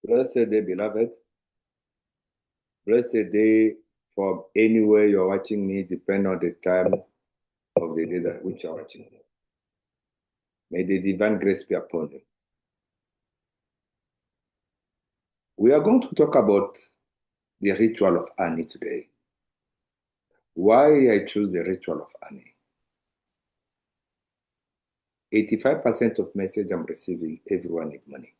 Blessed day, beloved. Blessed day from anywhere you're watching me, depending on the time of the day that which you're watching me. May the divine grace be upon you. We are going to talk about the ritual of Annie today. Why I choose the ritual of Annie. 85% of message I'm receiving, everyone needs money.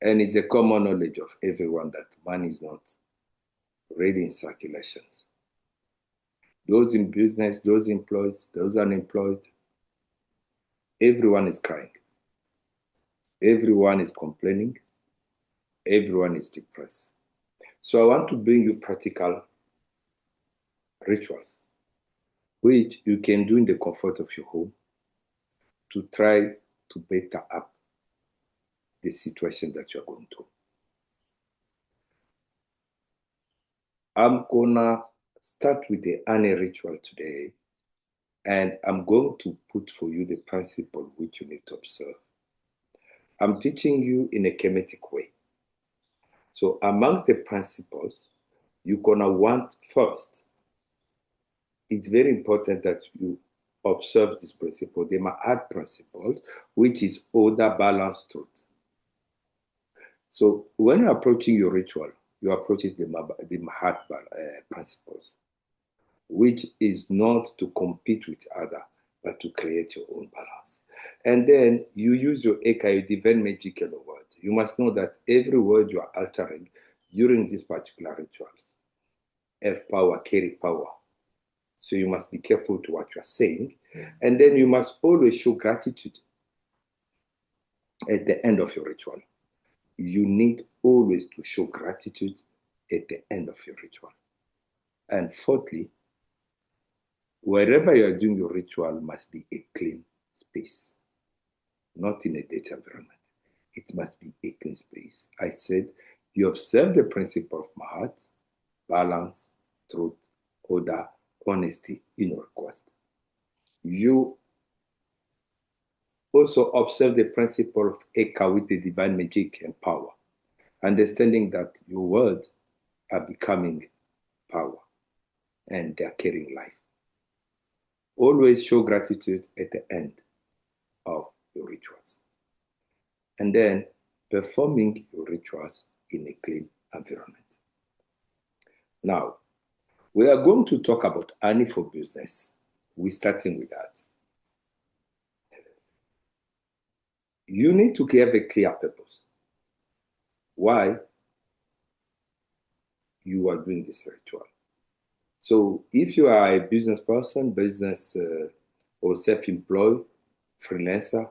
And it's a common knowledge of everyone that money is not really in circulation. Those in business, those employed, those unemployed, everyone is crying. Everyone is complaining. Everyone is depressed. So I want to bring you practical rituals, which you can do in the comfort of your home to try to better up the situation that you're going through. I'm gonna start with the Annie ritual today, and I'm going to put for you the principle which you need to observe. I'm teaching you in a chemetic way. So amongst the principles, you're gonna want first, it's very important that you observe this principle, the Mahat principle, which is order, balance, truth. So when you're approaching your ritual, you're approaching the Mahat principles, which is not to compete with others, but to create your own balance. And then you use your Eka, your divine magical word. You must know that every word you are altering during these particular rituals have power, carry power. So you must be careful to what you are saying. And then you must always show gratitude at the end of your ritual. You need always to show gratitude at the end of your ritual. And fourthly, wherever you are doing your ritual must be a clean space, not in a dirty environment. It must be a clean space. I said, you observe the principle of Mahat, balance, truth, order, honesty in your request. You also observe the principle of Eka with the divine magic and power, understanding that your words are becoming power and they are carrying life. Always show gratitude at the end of your rituals. And then performing your rituals in a clean environment. Now, we are going to talk about Annie for business. We're starting with that. You need to have a clear purpose. Why you are doing this ritual. So if you are a business person, or self-employed, freelancer,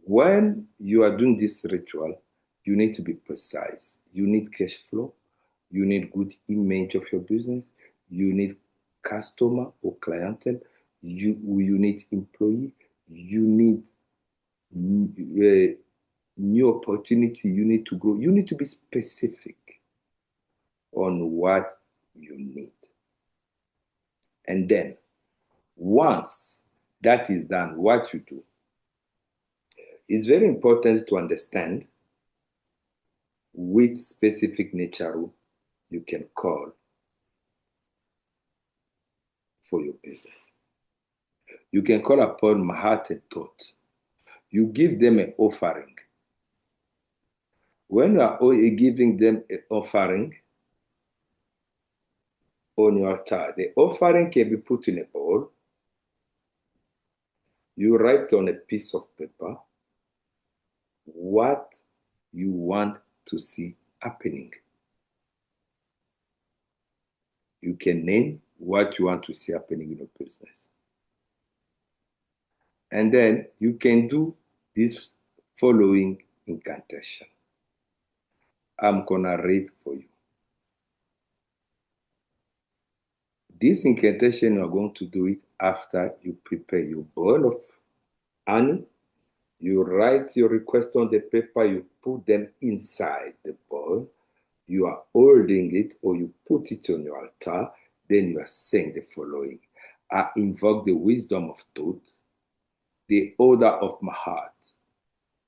when you are doing this ritual, you need to be precise. You need cash flow. You need good image of your business. You need customer or clientele. You need employee. You need new opportunity. You need to grow. You need to be specific on what you need. And then, once that is done, what you do, it's very important to understand which specific nature you can call for your business. You can call upon Mahat and Thought. You give them an offering. When you are giving them an offering on your altar, the offering can be put in a bowl. You write on a piece of paper what you want to see happening. You can name what you want to see happening in your business. And then you can do this following incantation. I'm gonna read for you. This incantation, you're going to do it after you prepare your bowl of honey. You write your request on the paper, you put them inside the bowl. You are holding it or you put it on your altar. Then you are saying the following. I invoke the wisdom of Thought, the order of my heart.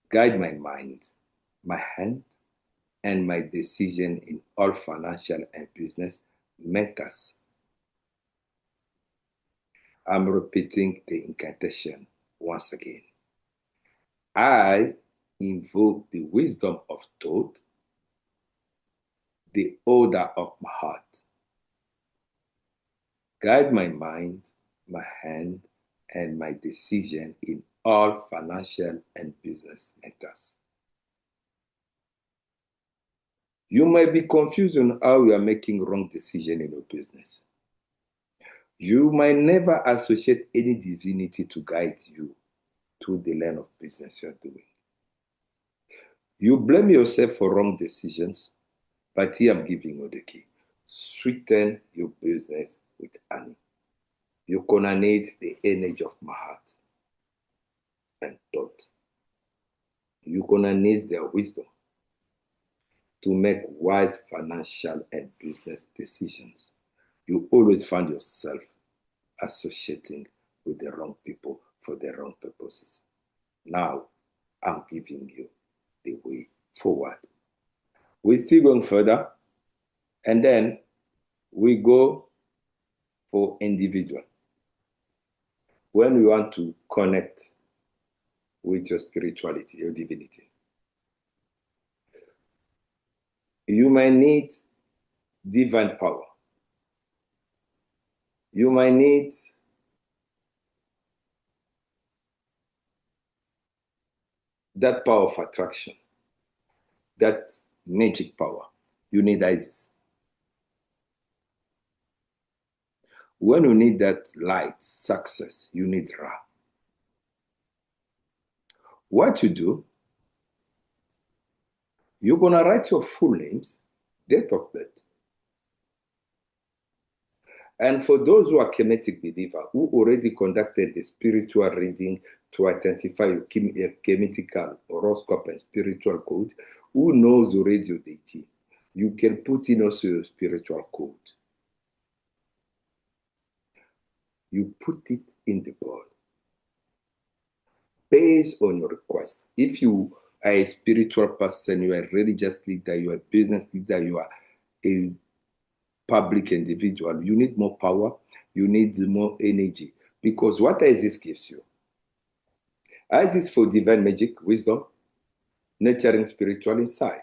Guide my mind, my hand, and my decision in all financial and business matters. I'm repeating the incantation once again. I invoke the wisdom of thought, the order of my heart. Guide my mind, my hand, and my decision in all financial and business matters. You might be confused on how you are making wrong decisions in your business. You might never associate any divinity to guide you to the line of business you are doing. You blame yourself for wrong decisions, but here I'm giving you the key. Sweeten your business with honey. You're gonna need the energy of my heart and thought. You're gonna need their wisdom to make wise financial and business decisions. You always find yourself associating with the wrong people for the wrong purposes. Now, I'm giving you the way forward. We're still going further, and then we go for individual. When we want to connect with your spirituality, your divinity, you might need divine power. You might need that power of attraction, that magic power. You need Isis. When you need that light, success, you need Ra. What you do, you're going to write your full names, date of birth. And for those who are kinetic believer, who already conducted the spiritual reading to identify your chemical horoscope and spiritual code, who knows already your deity, you can put in also your spiritual code. You put it in the board based on your request. If you are a spiritual person, you are a religious leader, you are a business leader, you are a public individual, you need more power, you need more energy. Because what Isis gives you? Isis for divine magic, wisdom, nurturing spiritual insight.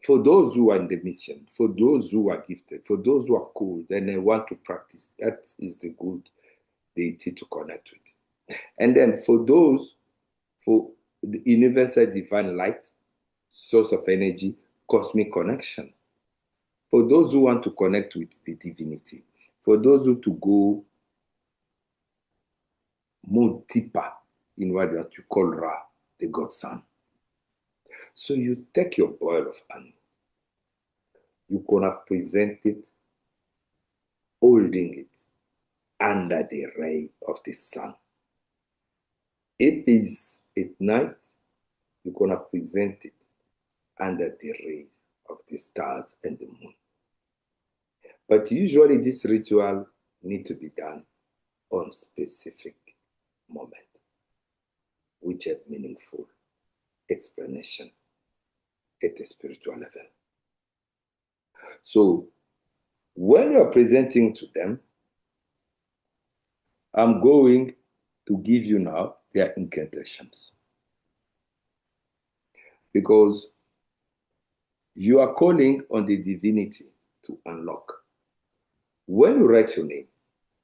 For those who are in the mission, for those who are gifted, for those who are called and they want to practice, that is the good deity to connect with. And then for those, for the universal divine light, source of energy, cosmic connection. For those who want to connect with the divinity, for those who to go more deeper in what you call Ra, the God Son. So you take your boil of honey, you're gonna present it, holding it under the ray of the sun. If it's at night, you're gonna present it under the rays of the stars and the moon. But usually this ritual needs to be done on specific moment, which have meaningful explanation at a spiritual level. So when you're presenting to them, I'm going to give you now their incantations. Because you are calling on the divinity to unlock. When you write your name,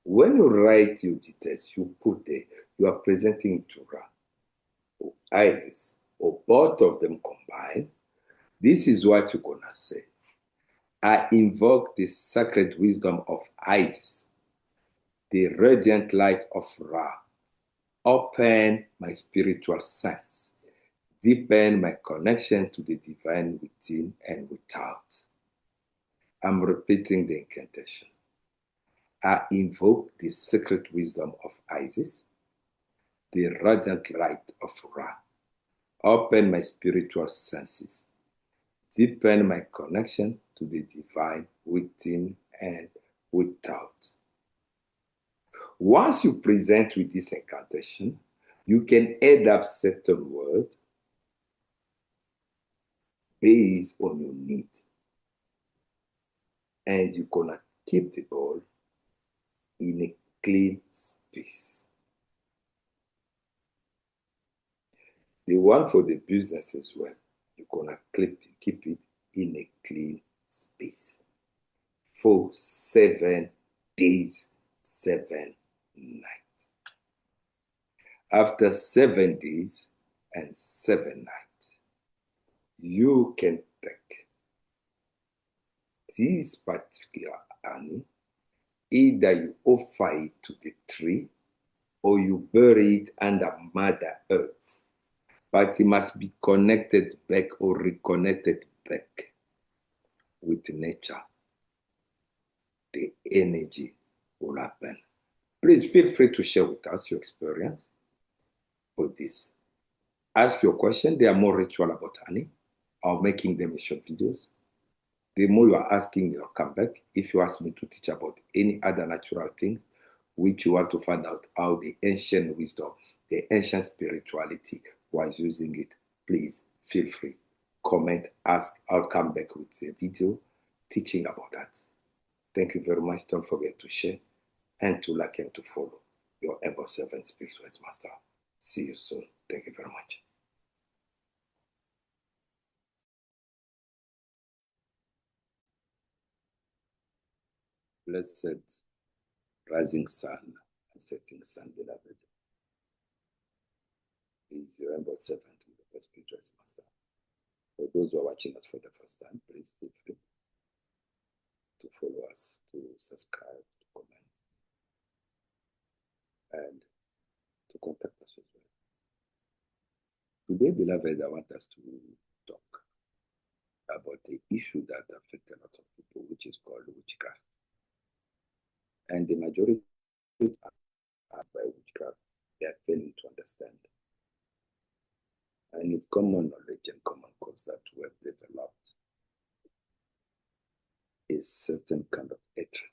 when you write your details, you put there, you are presenting to Ra or Isis, or both of them combined. This is what you're gonna say. I invoke the sacred wisdom of Isis, the radiant light of Ra. Open my spiritual sense. Deepen my connection to the divine within and without. I'm repeating the incantation. I invoke the secret wisdom of Isis, the radiant light of Ra. Open my spiritual senses. Deepen my connection to the divine within and without. Once you present with this incantation, You can add up certain words based on your need. And you're gonna keep the ball in a clean space. The one for the business as well, you're gonna keep it in a clean space for 7 days, 7 nights. After 7 days and 7 nights, you can take this particular honey, either you offer it to the tree or you bury it under Mother Earth. But it must be connected back or reconnected back with nature. The energy will happen. Please feel free to share with us your experience with this. Ask your question. There are more rituals about honey. I'm making them in short videos. The more you are asking, you'll come back. If you ask me to teach about any other natural things, which you want to find out how the ancient wisdom, the ancient spirituality was using it, please feel free. Comment, ask. I'll come back with a video teaching about that. Thank you very much. Don't forget to share and to like and to follow your humble servant, Spiritual Master. See you soon. Thank you very much. Blessed rising sun and setting sun, beloved, is your humble servant with the Spiritual Master. For those who are watching us for the first time, please feel free to follow us, to subscribe, to comment, and to contact us as well. Today, beloved, I want us to talk about the issue that affects a lot of people, which is called witchcraft. And the majority are by witchcraft, they are failing to understand. And it's common knowledge and common cause that we have developed a certain kind of hatred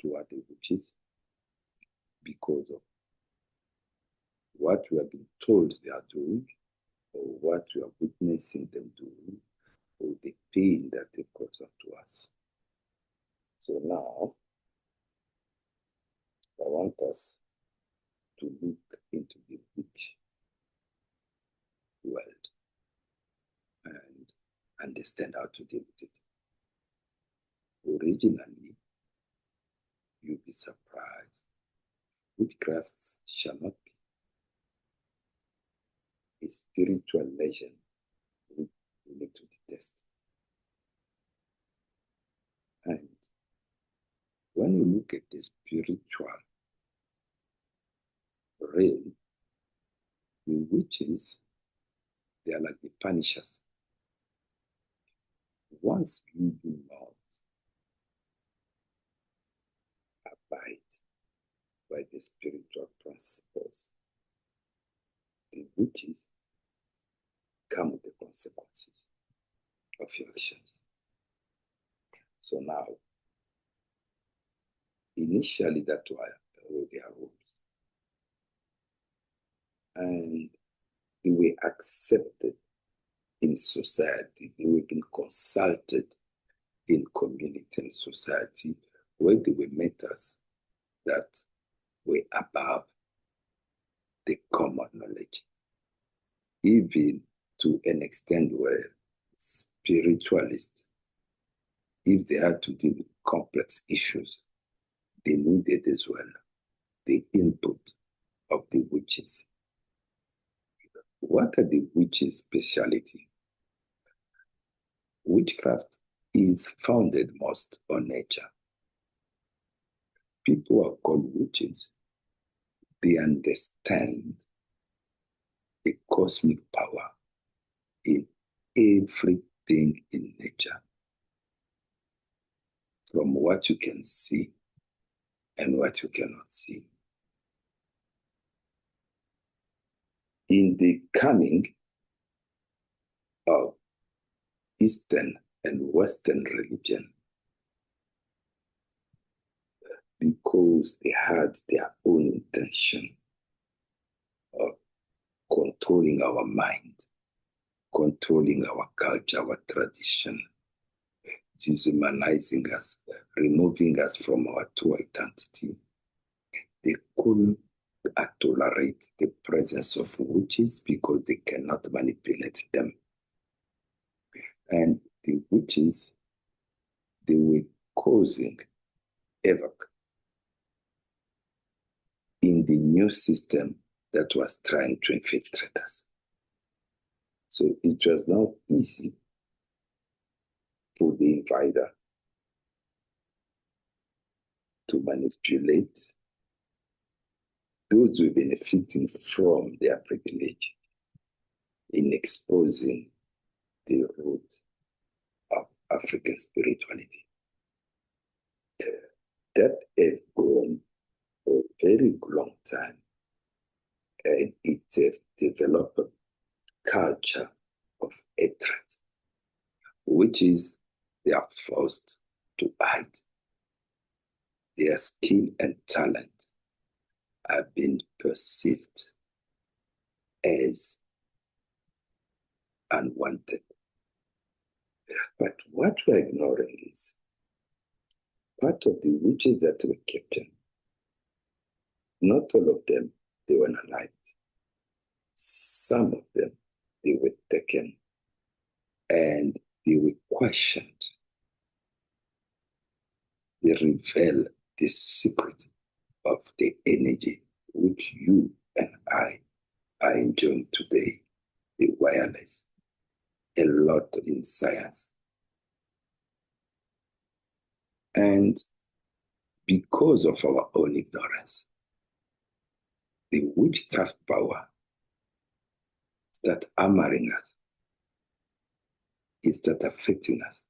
toward the witches because of what we have been told they are doing, or what we are witnessing them doing, or the pain that they cause to us. So now, I want us to look into the witch world and understand how to deal with it. Originally, you'll be surprised. Witchcrafts shall not be a spiritual legend we need to detest. And when you look at the spiritual realm, the witches, they are like the punishers. Once you do not abide by the spiritual principles, the witches come with the consequences of your actions. So now, initially that were their rules. And they were accepted in society. They were being consulted in community and society where they were matters that were above the common knowledge. Even to an extent where spiritualists, if they had to deal with complex issues, they needed as well the input of the witches. What are the witches' speciality? Witchcraft is founded most on nature. People are called witches. They understand the cosmic power in everything in nature, from what you can see and what you cannot see. In the coming of Eastern and Western religion, because they had their own intention controlling our mind, controlling our culture, our tradition, dehumanizing us, removing us from our true identity. They couldn't tolerate the presence of witches because they cannot manipulate them. And the witches, they were causing havoc in the new system that was trying to infiltrate us. So it was not easy for the invader to manipulate those who are benefiting from their privilege in exposing the root of African spirituality. That had gone for a very long time, and it developed a culture of hatred, which is they are forced to hide. Their skill and talent are being perceived as unwanted. But what we're ignoring is part of the witches that were captured. Not all of them, they were alive. Some of them, they were taken and they were questioned. They reveal the secret of the energy which you and I are enjoying today, the wireless, a lot in science. And because of our own ignorance, the witchcraft power start hammering us. It start affecting us.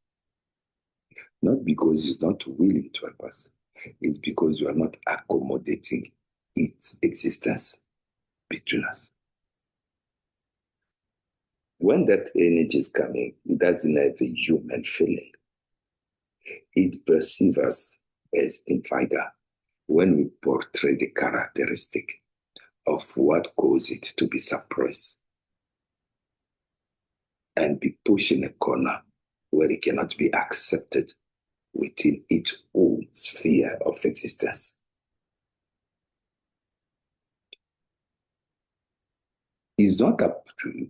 Not because it's not willing to help us. It's because we are not accommodating its existence between us. When that energy is coming, it doesn't have a human feeling. It perceives us as invader when we portray the characteristic of what causes it to be suppressed and be pushed in a corner where it cannot be accepted within its own sphere of existence. It's not up to you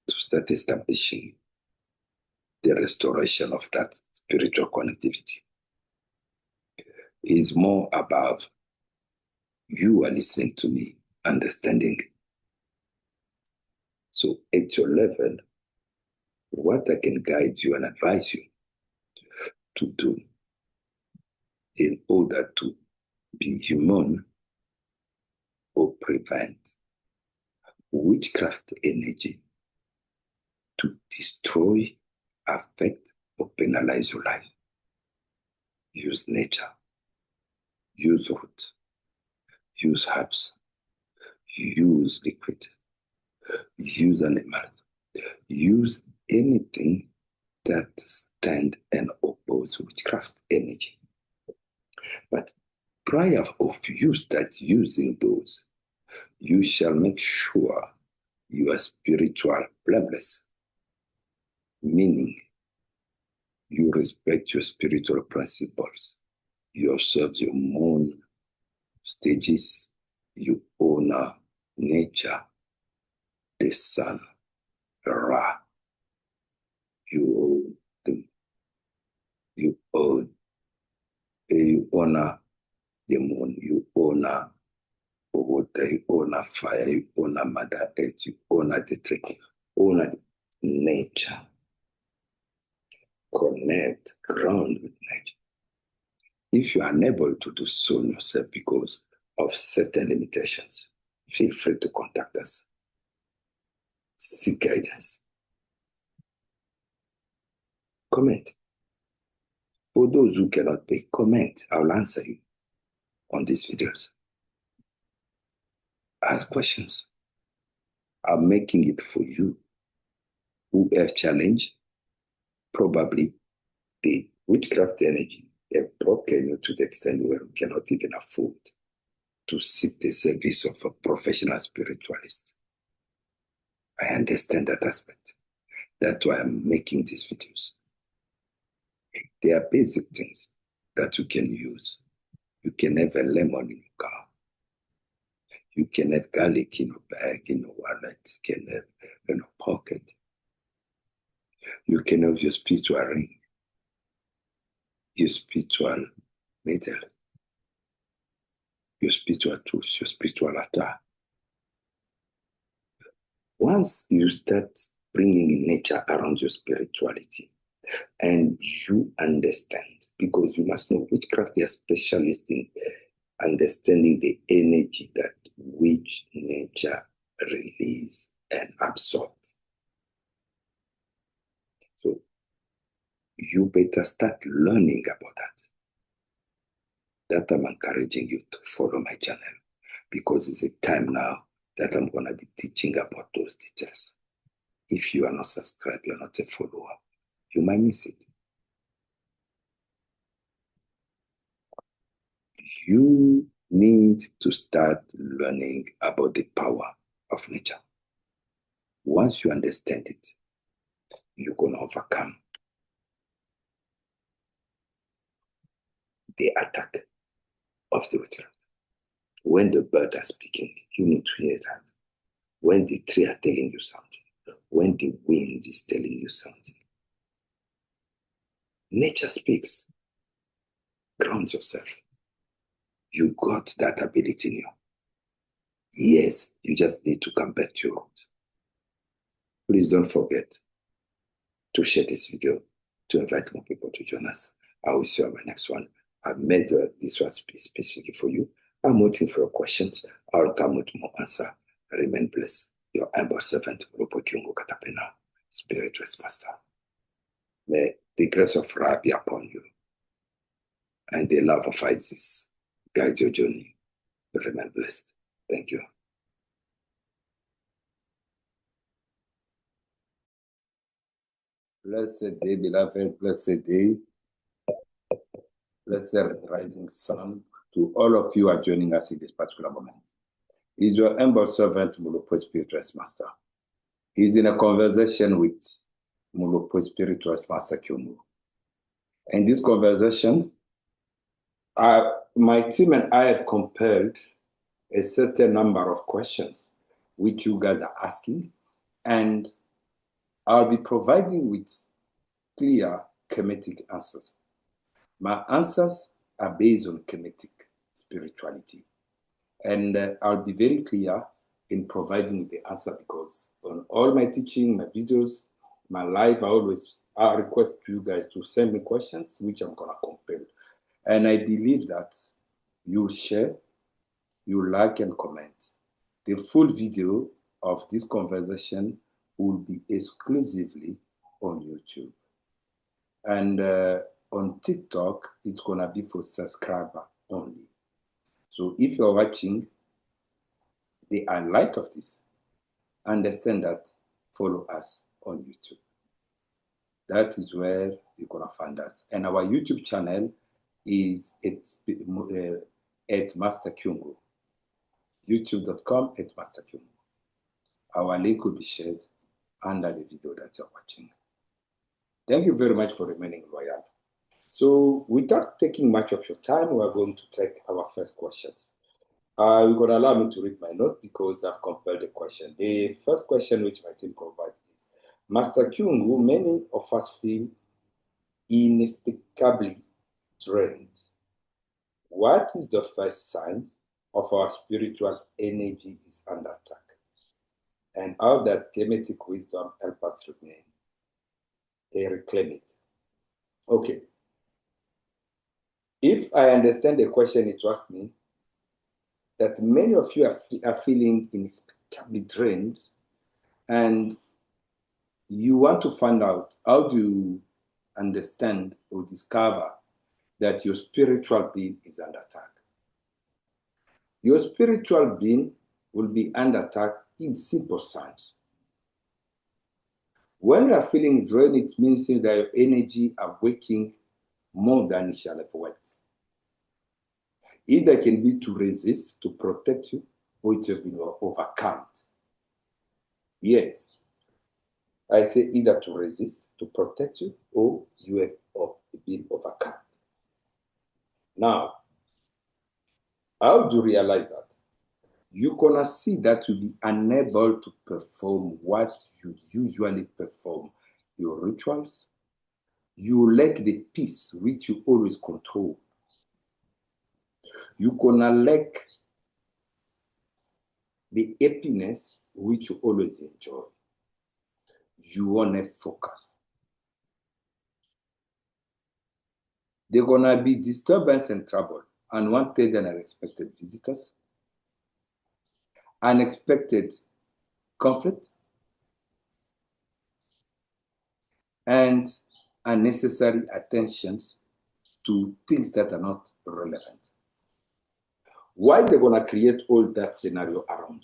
to start establishing the restoration of that spiritual connectivity. It's more about you are listening to me, understanding. So at your level, what I can guide you and advise you to do in order to be immune or prevent witchcraft energy to destroy, affect, or penalize your life. Use nature, use root, use herbs, use liquid, use animals, use anything that stand and oppose witchcraft energy. But prior of you start using those, you shall make sure you are spiritual blameless, meaning you respect your spiritual principles, you observe your moon stages, you honor nature, the sun, Ra, you honor the moon, you honor water, you honor fire, you honor Mother Earth, you honor the tree, honor nature. Connect, ground with nature. If you are unable to do so yourself because of certain limitations, feel free to contact us. Seek guidance. Comment. For those who cannot pay, comment. I'll answer you on these videos. Ask questions. I'm making it for you who have challenged. Probably the witchcraft energy have broken you to the extent where you cannot even afford to seek the service of a professional spiritualist. I understand that aspect. That's why I'm making these videos. They are basic things that you can use. You can have a lemon in your car. You can have garlic in your bag, in your wallet. You can have in your pocket. You can have your spiritual ring, your spiritual medal, your spiritual tools, your spiritual altar. Once you start bringing nature around your spirituality and you understand, because you must know witchcraft, they are specialists in understanding the energy that which nature release and absorb. So you better start learning about that. That I'm encouraging you to follow my channel, because it's a time now that I'm going to be teaching about those details. If you are not subscribed, you're not a follower, you might miss it. You need to start learning about the power of nature. Once you understand it, you're going to overcome the attack of the witchcraft. When the birds are speaking, you need to hear that. When the tree are telling you something, when the wind is telling you something, nature speaks. Ground yourself. You got that ability in you. Yes, you just need to come back to your root. Please don't forget to share this video, to invite more people to join us. I will see you on my next one. I've made this one specifically for you. I'm waiting for your questions. I'll come with more answer. Remain blessed. Your humble servant, Spirit Master. May the grace of Ra be upon you, and the love of Isis guide your journey. Remain blessed. Thank you. Blessed day, beloved, blessed day. Blessed rising sun to all of you who are joining us in this particular moment. He is your humble servant, Mulupo Spiritual Master. He is in a conversation with Mulupo Spiritual Master Kyomu. In this conversation, my team and I have compiled a certain number of questions which you guys are asking, and I'll be providing with clear Kemetic answers. My answers are based on Kemetic spirituality. And I'll be very clear in providing the answer, because on all my teaching, my videos, my live, I request to you guys to send me questions, which I'm going to compile. And I believe that you share, you like and comment. The full video of this conversation will be exclusively on YouTube. And on TikTok, it's going to be for subscriber only. So if you're watching the highlight of this, understand that, follow us on YouTube. That is where you're going to find us. And our YouTube channel is at Master Kyungu. YouTube.com at Master Kyungu. Our link will be shared under the video that you're watching. Thank you very much for remaining loyal. So without taking much of your time, we're going to take our first questions. You're going to allow me to read my note because I've compiled the question. The first question which my team provides is, Master Kyungu, many of us feel inexplicably drained. What is the first signs of our spiritual energy is under attack? And how does Kemetic wisdom help us reclaim it? Okay. If I understand the question, it was me that many of you are feeling inexplicably drained, and you want to find out how do you understand or discover that your spiritual being is under attack. Your spiritual being will be under attack in simple signs. When you are feeling drained, it means that your energy are working more than it shall have worked. Either it can be to resist, to protect you, or it have been overcome. Yes. I say either to resist, to protect you, or you have been overcome. Now, how do you realize that? You're going to see that you'll be unable to perform what you usually perform, your rituals. You lack the peace which you always control. You're going to lack the happiness which you always enjoy. You won't have focus. There's going to be disturbance and trouble, unwanted and unexpected visitors, unexpected conflict, and unnecessary attentions to things that are not relevant. Why they're going to create all that scenario around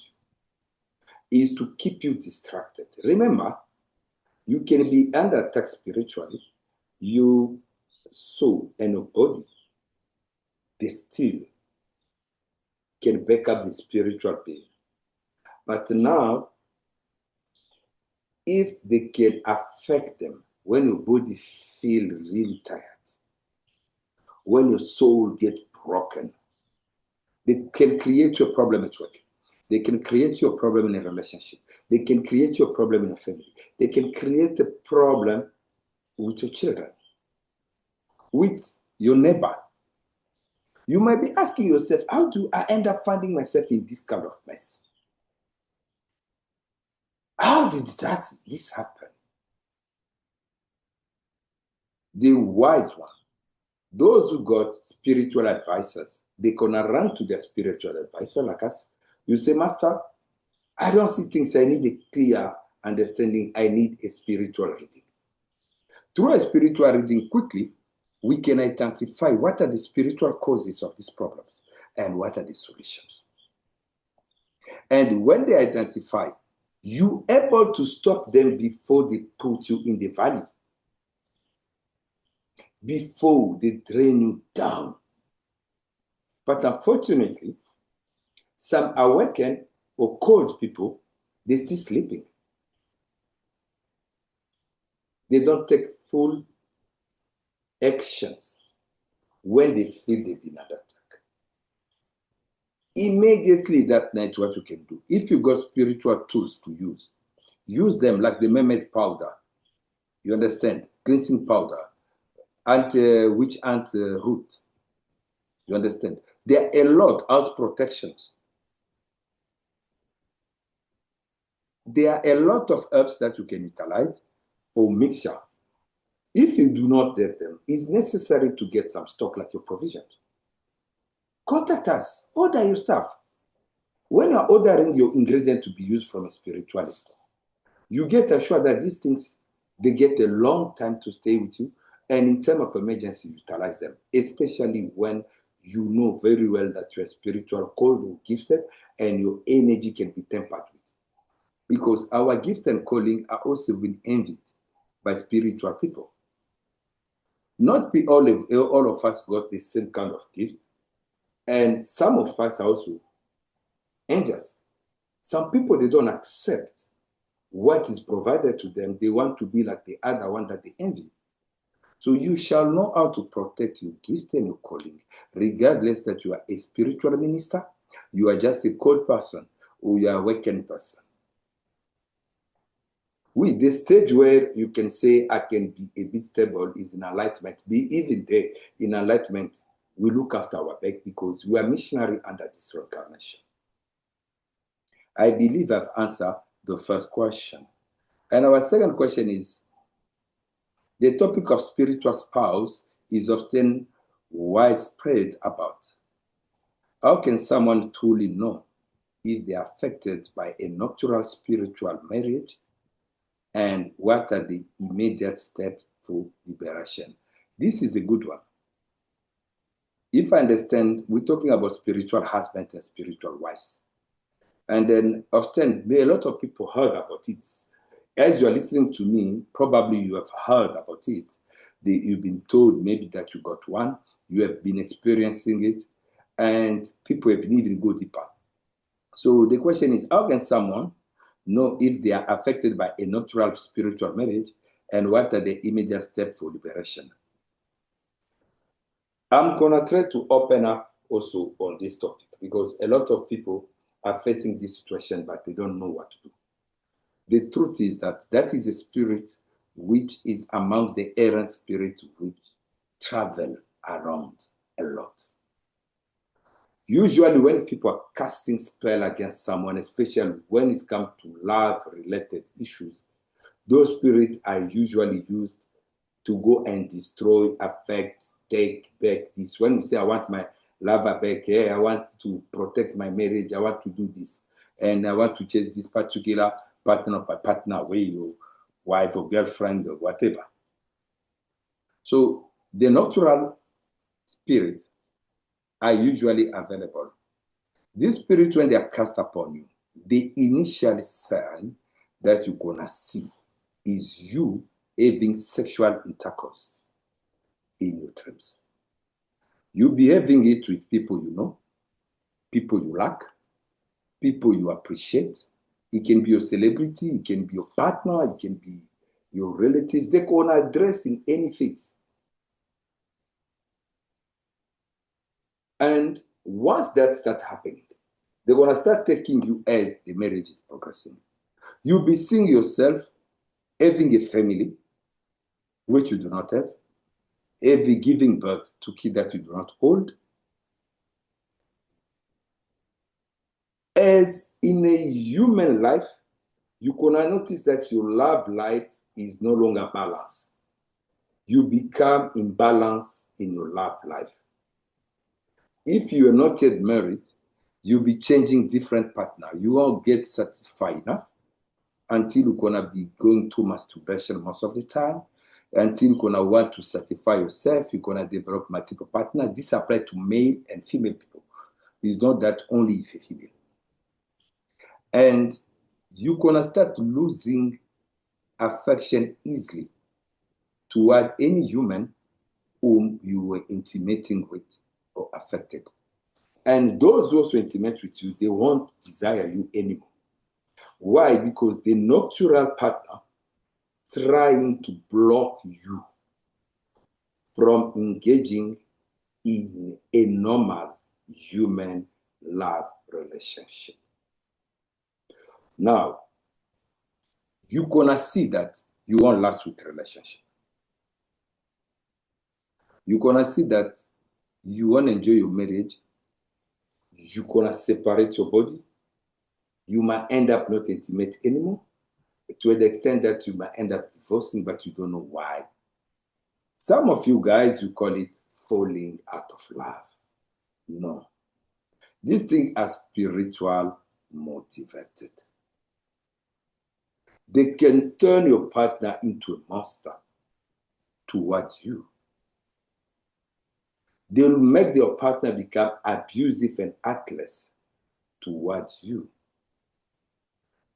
you is to keep you distracted. Remember, you can be under attack spiritually, your soul and your body, they still can back up the spiritual pain. But now, if they can affect them when your body feel really tired, when your soul gets broken, they can create you a problem at work. They can create you a problem in a relationship. They can create you a problem in a family. They can create a problem with your children, with your neighbor. You might be asking yourself, how do I end up finding myself in this kind of mess? How did this happen? The wise one, those who got spiritual advisors, they gonna run to their spiritual advisor like us. You say, Master, I don't see things. I need a clear understanding. I need a spiritual reading. Through a spiritual reading, quickly, we can identify what are the spiritual causes of these problems and what are the solutions. And when they identify, you're able to stop them before they put you in the valley, before they drain you down. But unfortunately, some awakened or cold people, they're still sleeping. They don't take full actions when they feel they've been under attack. Immediately that night, what you can do, if you got spiritual tools to use them like the mermaid powder, you understand, cleansing powder, witch ant root, you understand. There are a lot of protections. There are a lot of herbs that you can utilize or mixture. If you do not have them, it's necessary to get some stock like your provisions. Contact us, order your stuff. When you're ordering your ingredient to be used from a spiritualist, you get assured that these things, they get a long time to stay with you. And in terms of emergency, utilize them, especially when you know very well that you're spiritual called or gifted and your energy can be tempered with. Because our gift and calling are also been envied by spiritual people. Not be all of us got the same kind of gift. And some of us are also angels. Some people, they don't accept what is provided to them. They want to be like the other one that they envy. So you shall know how to protect your gift and your calling, regardless that you are a spiritual minister, you are just a cold person, or you are a awakened person. With the stage where you can say, I can be a bit stable is in enlightenment. Be even there in enlightenment, we look after our back because we are missionary under this reincarnation. I believe I've answered the first question. And our second question is, the topic of spiritual spouse is often widespread about. How can someone truly know if they are affected by a nocturnal spiritual marriage? And what are the immediate steps for liberation? This is a good one. If I understand, we're talking about spiritual husbands and spiritual wives. And then often, a lot of people heard about it. As you're listening to me, probably you have heard about it. You've been told maybe that you got one, you have been experiencing it, and people have even go deeper. So the question is, how can someone know if they are affected by a natural spiritual marriage, and what are the immediate steps for liberation? I'm gonna try to open up also on this topic because a lot of people are facing this situation, but they don't know what to do. The truth is that is a spirit which is amongst the errant spirits which travel around a lot. Usually when people are casting spell against someone, especially when it comes to love-related issues, those spirits are usually used to go and destroy, affect, take back this. When we say, I want my lover back, yeah, I want to protect my marriage, I want to do this, and I want to chase this particular partner by partner away, or wife or girlfriend or whatever. So the natural spirits are usually available. These spirits, when they are cast upon you, the initial sign that you're gonna see is you having sexual intercourse in your dreams. You be having it with people you know, people you like, people you appreciate. It can be your celebrity, it can be your partner, it can be your relatives. They can address in any face. And once that starts happening, they're gonna start taking you as the marriage is progressing. You'll be seeing yourself having a family, which you do not have, having giving birth to kids that you do not hold. As in a human life, you can notice that your love life is no longer balanced. You become imbalanced in your love life. If you are not yet married, you'll be changing different partner. You won't get satisfied enough until you're gonna be going to masturbation most of the time, until you're gonna want to satisfy yourself, you're gonna develop multiple partners. This applies to male and female people. It's not that only if you're female. And you're gonna start losing affection easily toward any human whom you were intimating with or affected. And those who also intimate with you, they won't desire you anymore. Why? Because the natural partner trying to block you from engaging in a normal human love relationship. Now, you're gonna see that you won't last with relationship. You're gonna see that you won't enjoy your marriage. You're gonna separate your body. You might end up not intimate anymore, to the extent that you might end up divorcing, but you don't know why. Some of you guys, you call it falling out of love. No. These things are spiritual motivated. They can turn your partner into a monster towards you. They will make your partner become abusive and heartless towards you.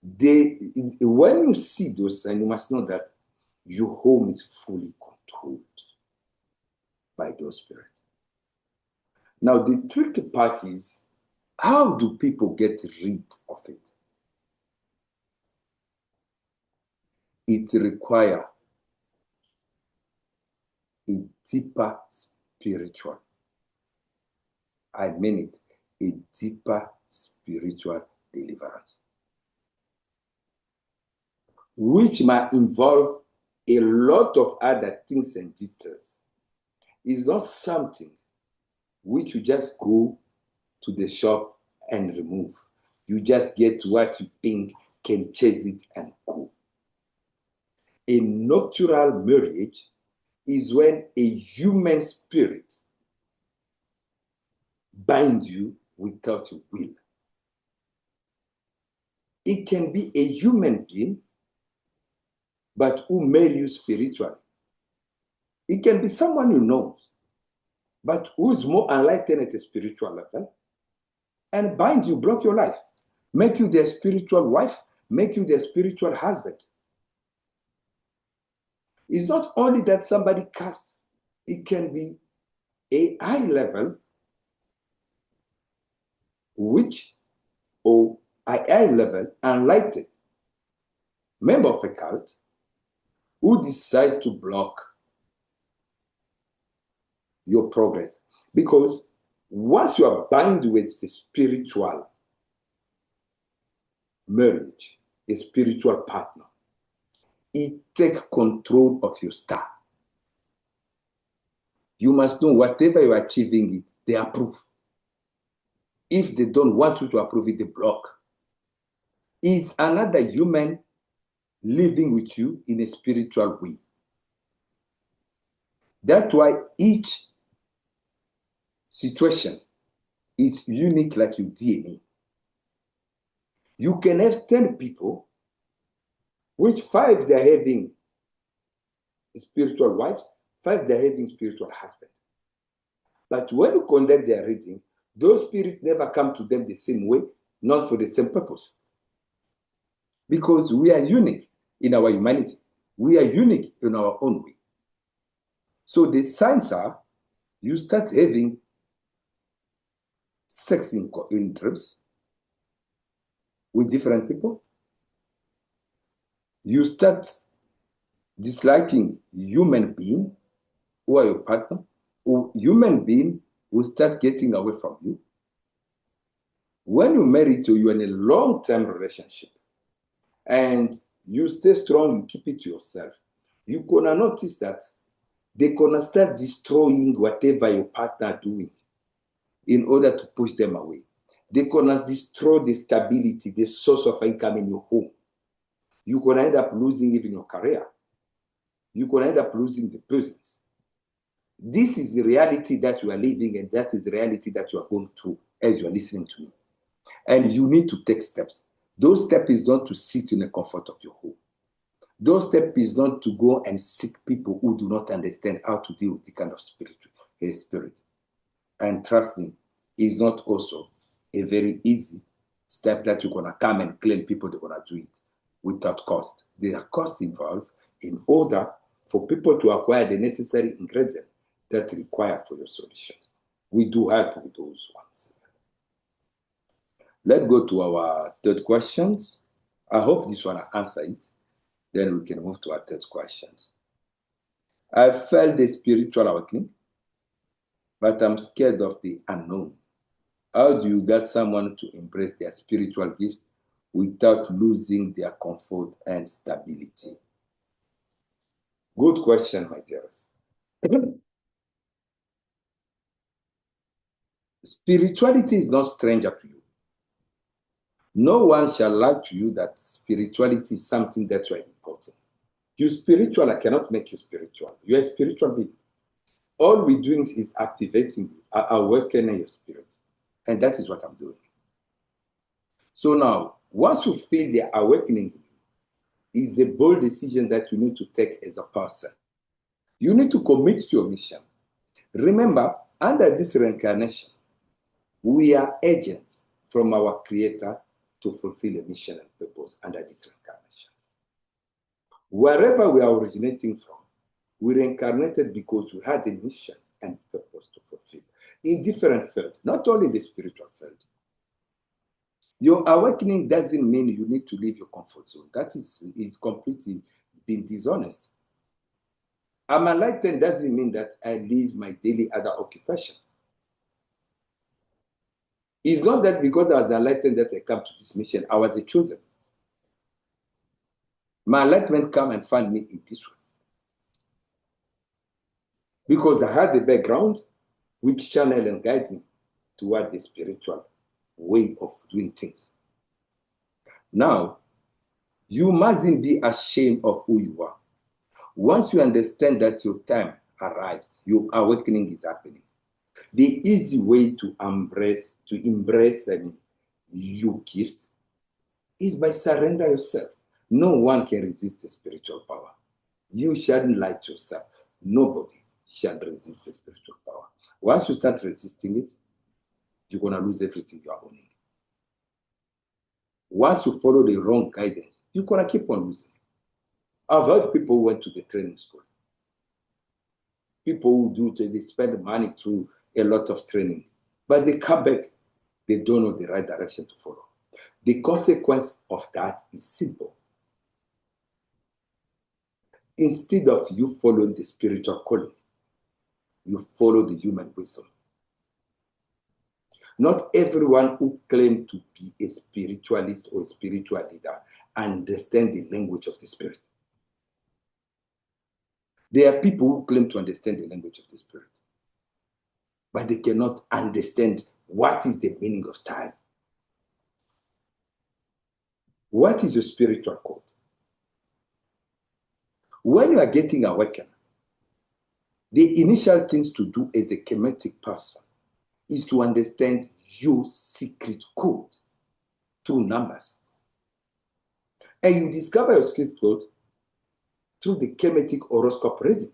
When you see those signs, you must know that your home is fully controlled by those spirits. Now, the tricky part is, how do people get rid of it? It requires a deeper spiritual, I mean it, a deeper spiritual deliverance, which might involve a lot of other things and details. It's not something which you just go to the shop and remove. You just get what you think, can chase it and go. A natural marriage is when a human spirit binds you without your will. It can be a human being, but who marry you spiritually. It can be someone you know, but who is more enlightened at a spiritual level, and bind you, block your life, make you their spiritual wife, make you their spiritual husband. It's not only that somebody cast, it can be a high level which or a high level enlightened member of a cult who decides to block your progress. Because once you are bound with the spiritual marriage, a spiritual partner, it takes control of your star. You must know whatever you are achieving, they approve. If they don't want you to approve it, they block. It's another human living with you in a spiritual way. That's why each situation is unique like your DNA. You can have 10 people, which 5 they're having spiritual wives, 5 they're having spiritual husbands. But when you conduct their reading, those spirits never come to them the same way, not for the same purpose. Because we are unique in our humanity. We are unique in our own way. So the signs are, you start having sex interests with different people. You start disliking human being who are your partner, or human being will start getting away from you. When you marry to you in a long-term relationship and you stay strong, you keep it to yourself, you're gonna notice that they're gonna start destroying whatever your partner is doing in order to push them away. They're gonna destroy the stability, the source of income in your home. You're gonna end up losing even your career. You're gonna end up losing the business. This is the reality that you are living, and that is the reality that you are going through as you are listening to me. And you need to take steps. Those steps is not to sit in the comfort of your home. Those steps is not to go and seek people who do not understand how to deal with the kind of spirit. And trust me, it's not also a very easy step that you're going to come and claim people they're going to do it without cost. There are costs involved in order for people to acquire the necessary ingredients that require for your solutions. We do help with those ones. Let's go to our third questions. I hope this one will answer it. Then we can move to our third questions. I felt the spiritual awakening, but I'm scared of the unknown. How do you get someone to embrace their spiritual gifts without losing their comfort and stability? Good question, my dearest. Spirituality is not stranger to you. No one shall lie to you that spirituality is something that's very important. You spiritual, I cannot make you spiritual. You're a spiritual being. All we're doing is activating you, awakening your spirit. And that is what I'm doing. So now, once you feel the awakening, is a bold decision that you need to take as a person. You need to commit to your mission. Remember, under this reincarnation, we are agents from our Creator to fulfill a mission and purpose under this reincarnation. Wherever we are originating from, we reincarnated because we had a mission and purpose to fulfill in different fields, not only the spiritual field. Your awakening doesn't mean you need to leave your comfort zone. That is completely being dishonest. I'm enlightened doesn't mean that I leave my daily other occupation. It's not that because I was enlightened that I come to this mission. I was a chosen. My enlightenment come and find me in this way. Because I had the background which channel and guide me toward the spiritual way of doing things. Now, you mustn't be ashamed of who you are. Once you understand that your time arrived, your awakening is happening. The easy way to embrace your gift is by surrender yourself. No one can resist the spiritual power. You shouldn't lie to yourself. Nobody shall resist the spiritual power. Once you start resisting it, you're going to lose everything you are owning. Once you follow the wrong guidance, you're going to keep on losing. I've heard people who went to the training school. People who they spend money to a lot of training, but they come back They don't know the right direction to follow. The consequence of that is simple. Instead of you following the spiritual calling, you follow the human wisdom. Not everyone who claims to be a spiritualist or a spiritual leader understands the language of the spirit. There are people who claim to understand the language of the spirit, but they cannot understand what is the meaning of time. What is your spiritual code? When you are getting awakened, the initial things to do as a chemetic person is to understand your secret code through numbers. And you discover your secret code through the chemetic horoscope reading.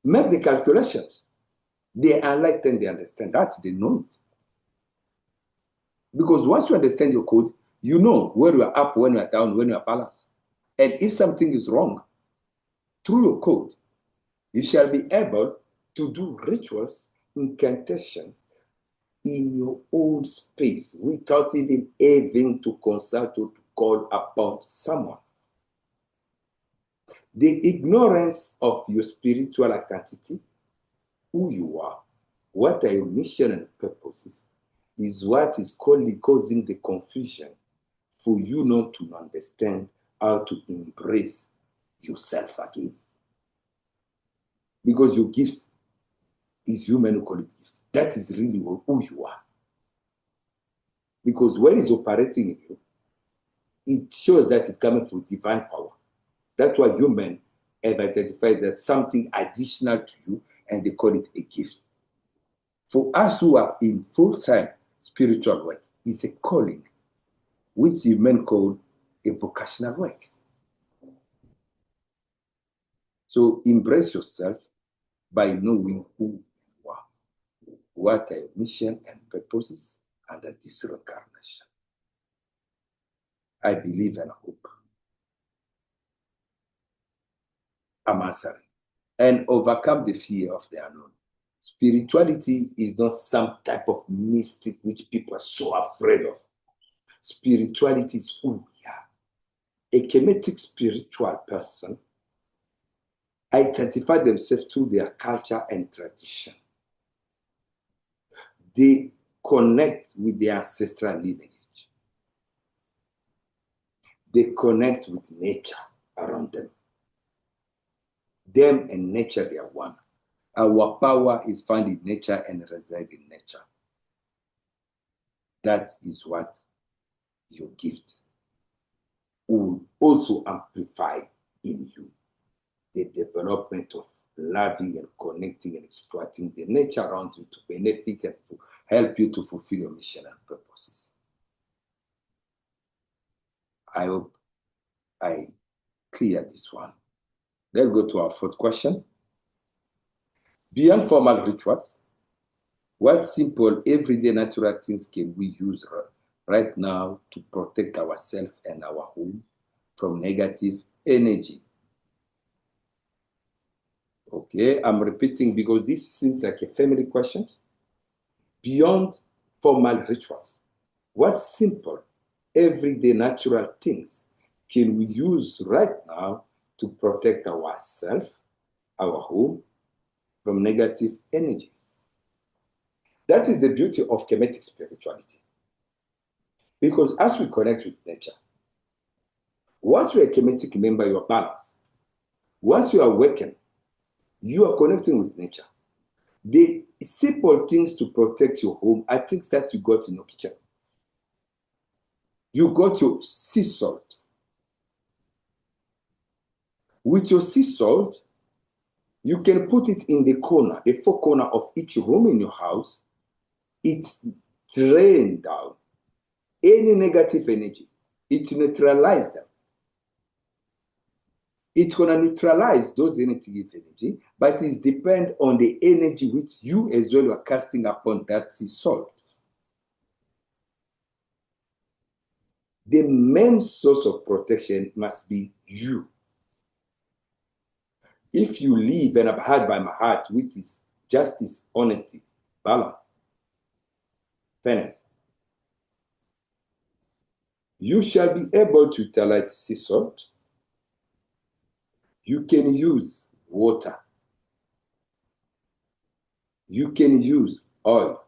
Make the calculations. They are enlightened, they understand that, they know it. Because once you understand your code, you know where you are up, when you are down, when you are balanced. And if something is wrong, through your code, you shall be able to do rituals, incantation in your own space without even having to consult or to call upon someone. The ignorance of your spiritual identity, who you are, what are your mission and purposes, is what is causing the confusion for you not to understand how to embrace yourself again. Because your gift is human who call it gift. That is really who you are. Because when it's operating in you, it shows that it's coming from divine power. That's why human have identified that something additional to you, and they call it a gift. For us who are in full-time spiritual work, it's a calling, which human call a vocational work. So embrace yourself by knowing who you are, what are your mission and purposes under this reincarnation. I believe and hope I'm answering. And overcome the fear of the unknown. Spirituality is not some type of mystic which people are so afraid of. Spirituality is who we are. A chemetic spiritual person identify themselves through their culture and tradition. They connect with their ancestral lineage. They connect with nature around them. Them and nature, they are one. Our power is found in nature and resides in nature. That is what your gift will also amplify in you. The development of loving and connecting and exploiting the nature around you to benefit and help you to fulfill your mission and purposes. I hope I cleared this one. Let's go to our fourth question. Beyond formal rituals, what simple, everyday, natural things can we use right now to protect ourselves and our home from negative energy? Okay, I'm repeating because this seems like a family question. Beyond formal rituals, what simple, everyday, natural things can we use right now to protect ourselves, our home, from negative energy? That is the beauty of chemetic spirituality. Because as we connect with nature, once you're a chemetic member, you are balanced. Once you are awakened, you are connecting with nature. The simple things to protect your home are things that you got in your kitchen. You got your sea salt. With your sea salt, you can put it in the corner, the four corner of each room in your house. It drains down any negative energy. It neutralizes them. It's going to neutralize those negative energy, but it depends on the energy which you as well are casting upon that sea salt. The main source of protection must be you. If you live and abide by my heart, which is justice, honesty, balance, Fairness. You shall be able to utilize sea salt. You can use water. You can use oil.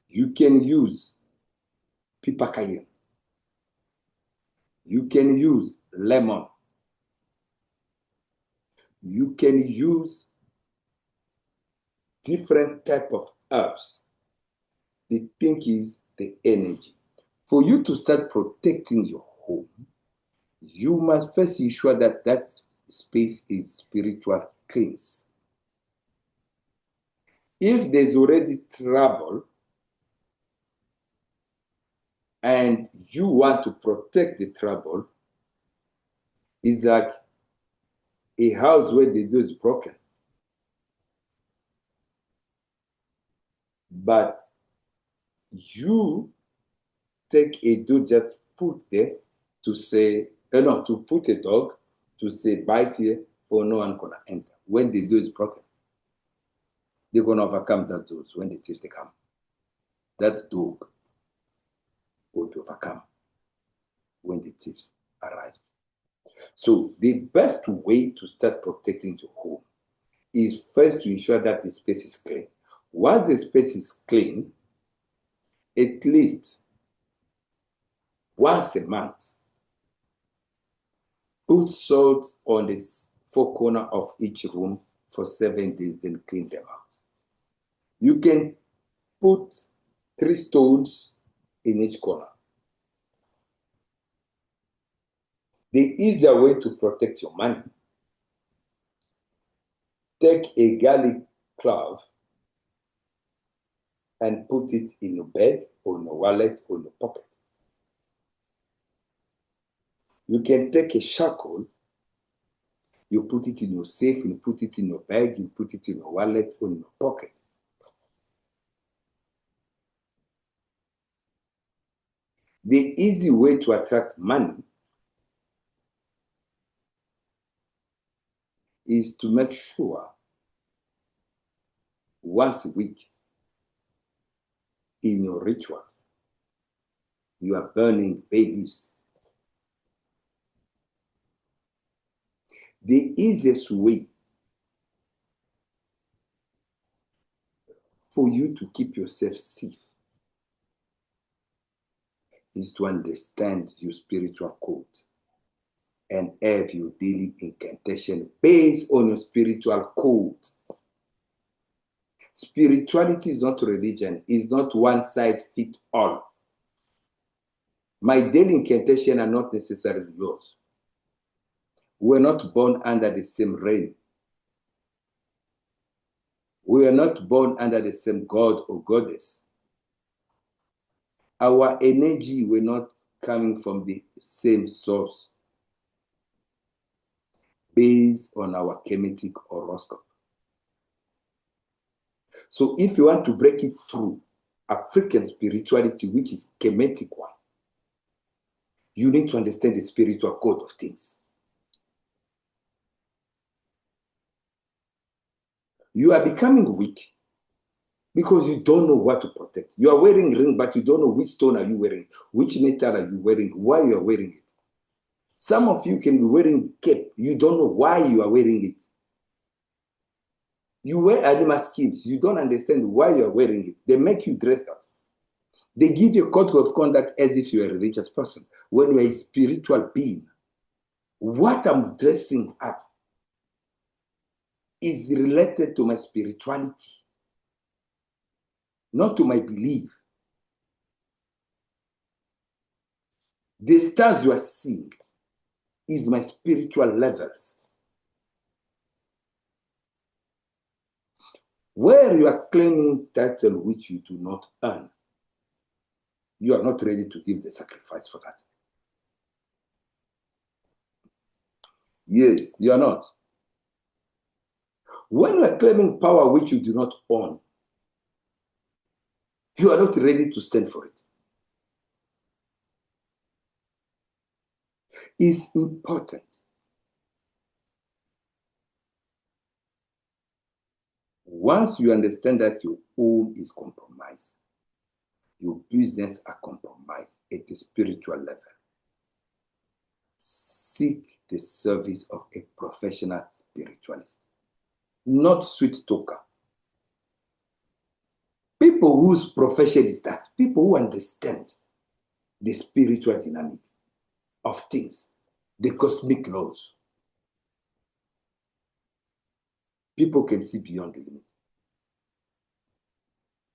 You can use pepper cayenne. You can use lemon. You can use different type of herbs. The thing is the energy. For you to start protecting your home, you must first ensure that that space is spiritual cleanse. If there's already trouble and you want to protect the trouble, it's like a house where the door is broken. But you take a door just put there to say, no, to put a dog to say, bite here, for no one gonna enter. When the door is broken, they're gonna overcome that door when the thieves they come. That dog will be overcome when the thieves arrive. So the best way to start protecting your home is first to ensure that the space is clean. Once the space is clean, at least once a month, put salt on the four corners of each room for 7 days, then clean them out. You can put 3 stones in each corner. The easier way to protect your money, take a garlic clove and put it in your bed or in your wallet or in your pocket. You can take a charcoal, you put it in your safe, you put it in your bag, you put it in your wallet or in your pocket. The easy way to attract money is to make sure once a week in your rituals, you are burning bay leaves. The easiest way for you to keep yourself safe is to understand your spiritual code and have your daily incantation based on your spiritual code. Spirituality is not religion, it's not one size fits all. My daily incantation are not necessarily yours. We're not born under the same rain. We are not born under the same god or goddess. Our energy were not coming from the same source based on our chemical horoscope. So if you want to break it through African spirituality, which is Kemetic one, you need to understand the spiritual code of things. You are becoming weak because you don't know what to protect. You are wearing a ring, but you don't know which stone are you wearing, which metal are you wearing, why you are wearing it. Some of you can be wearing cape. You don't know why you are wearing it. You wear animal skins. You don't understand why you are wearing it. They make you dressed up. They give you a code of conduct as if you are a religious person. When you are a spiritual being, what I'm dressing up is related to my spirituality, not to my belief. The stars you are seeing is my spiritual levels. Where you are claiming title which you do not earn, you are not ready to give the sacrifice for that. Yes, you are not. When you are claiming power which you do not own, you are not ready to stand for it. It's important. Once you understand that your home is compromised, your business are compromised at a spiritual level, seek the service of a professional spiritualist, not sweet talker. People whose profession is that, people who understand the spiritual dynamic of things, the cosmic laws. People can see beyond the limit.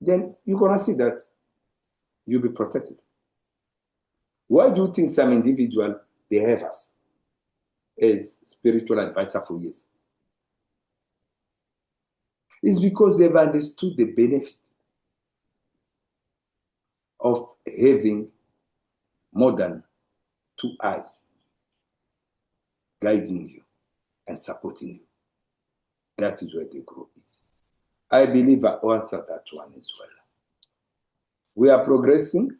Then you're going to see that you'll be protected. Why do you think some individual, they have us as spiritual advisor for years? It's because they've understood the benefit of having more than two eyes guiding you and supporting you. That is where the growth is. I believe I answered that one as well. We are progressing.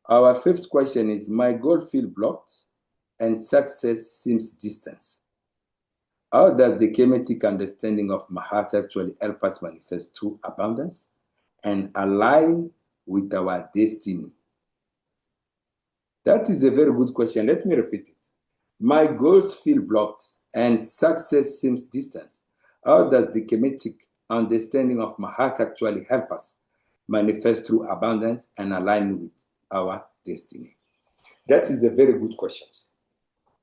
Our fifth question is, my goal feels blocked and success seems distant. How does the chemetic understanding of my heart actually help us manifest true abundance and align with our destiny? That is a very good question. Let me repeat it. My goals feel blocked and success seems distant. How does the chemetic understanding of my heart actually help us manifest true abundance and align with our destiny? That is a very good question.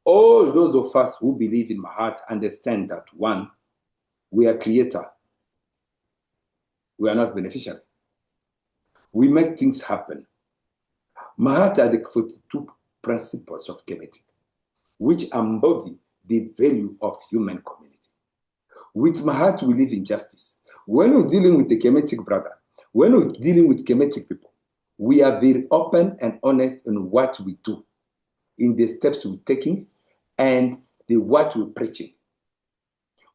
All those of us who believe in my heart understand that, one, we are creator. We are not beneficiary. We make things happen. My heart are the 42 principles of chemetic, which embody the value of human community. With my heart, we live in justice. When we're dealing with a chemetic brother, when we're dealing with chemetic people, we are very open and honest in what we do, in the steps we're taking, and the what we're preaching.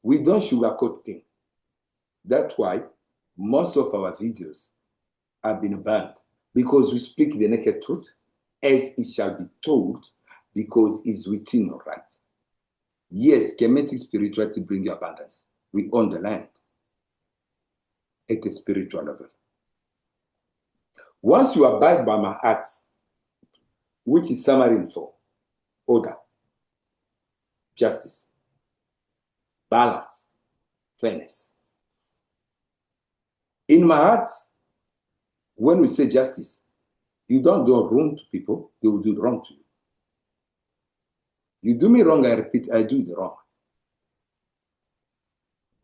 We don't sugarcoat things. That's why most of our videos have been banned, because we speak the naked truth as it shall be told, because it's within your right. Yes, chemetic spirituality brings you abundance. We own the land at a spiritual level. Once you abide by my heart, which is summary for order, justice, balance, fairness. In my heart, when we say justice, you don't do wrong to people, they will do wrong to you. You do me wrong, I repeat, I do the wrong.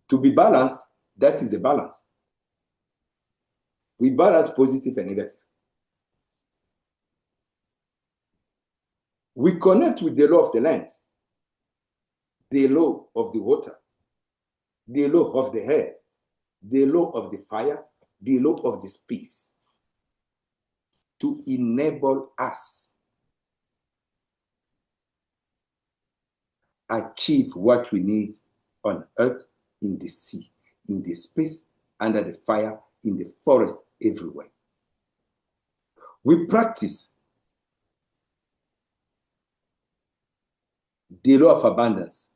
To be balanced, that is the balance. We balance positive and negative. We connect with the law of the land, the law of the water, the law of the air, the law of the fire, the law of the space, to enable us achieve what we need on earth, in the sea, in the space, under the fire, in the forest, everywhere. We practice the law of abundance.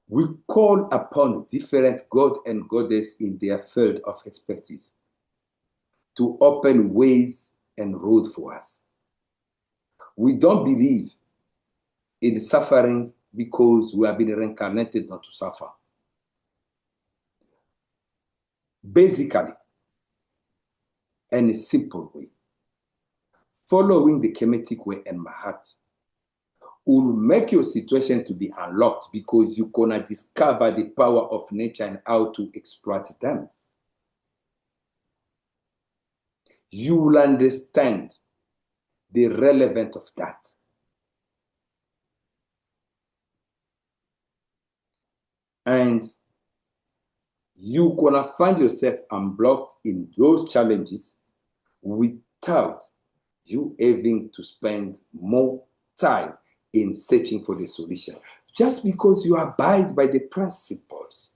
We call upon different God and goddess in their field of expertise to open ways and road for us. We don't believe in suffering because we have been reincarnated not to suffer. Basically, in a simple way, following the chemetic way and my heart will make your situation to be unlocked, because you're gonna discover the power of nature and how to exploit them. You will understand the relevance of that. And you're gonna find yourself unblocked in those challenges without you having to spend more time in searching for the solution, just because you abide by the principles.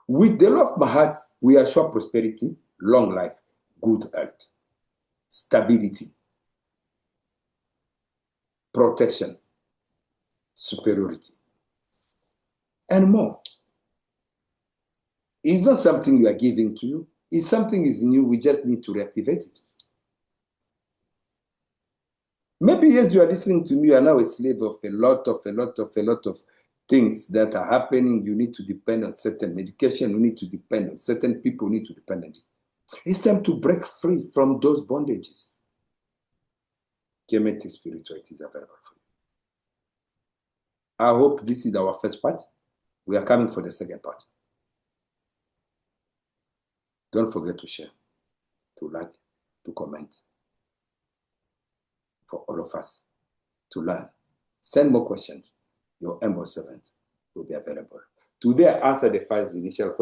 With the law of my heart, we assure prosperity, long life, good health, stability, protection, superiority, and more. It's not something you are giving to you. It's something is new. We just need to reactivate it. Maybe, yes, you are listening to me. You are now a slave of a lot of things that are happening. You need to depend on certain medication. You need to depend on certain people. You need to depend on this. It's time to break free from those bondages. Kemet spirituality is available for you. I hope this is our first part. We are coming for the second part. Don't forget to share, to like, to comment. For all of us to learn. Send more questions. Your Embo servant will be available. Today, I answered the 5 initial questions.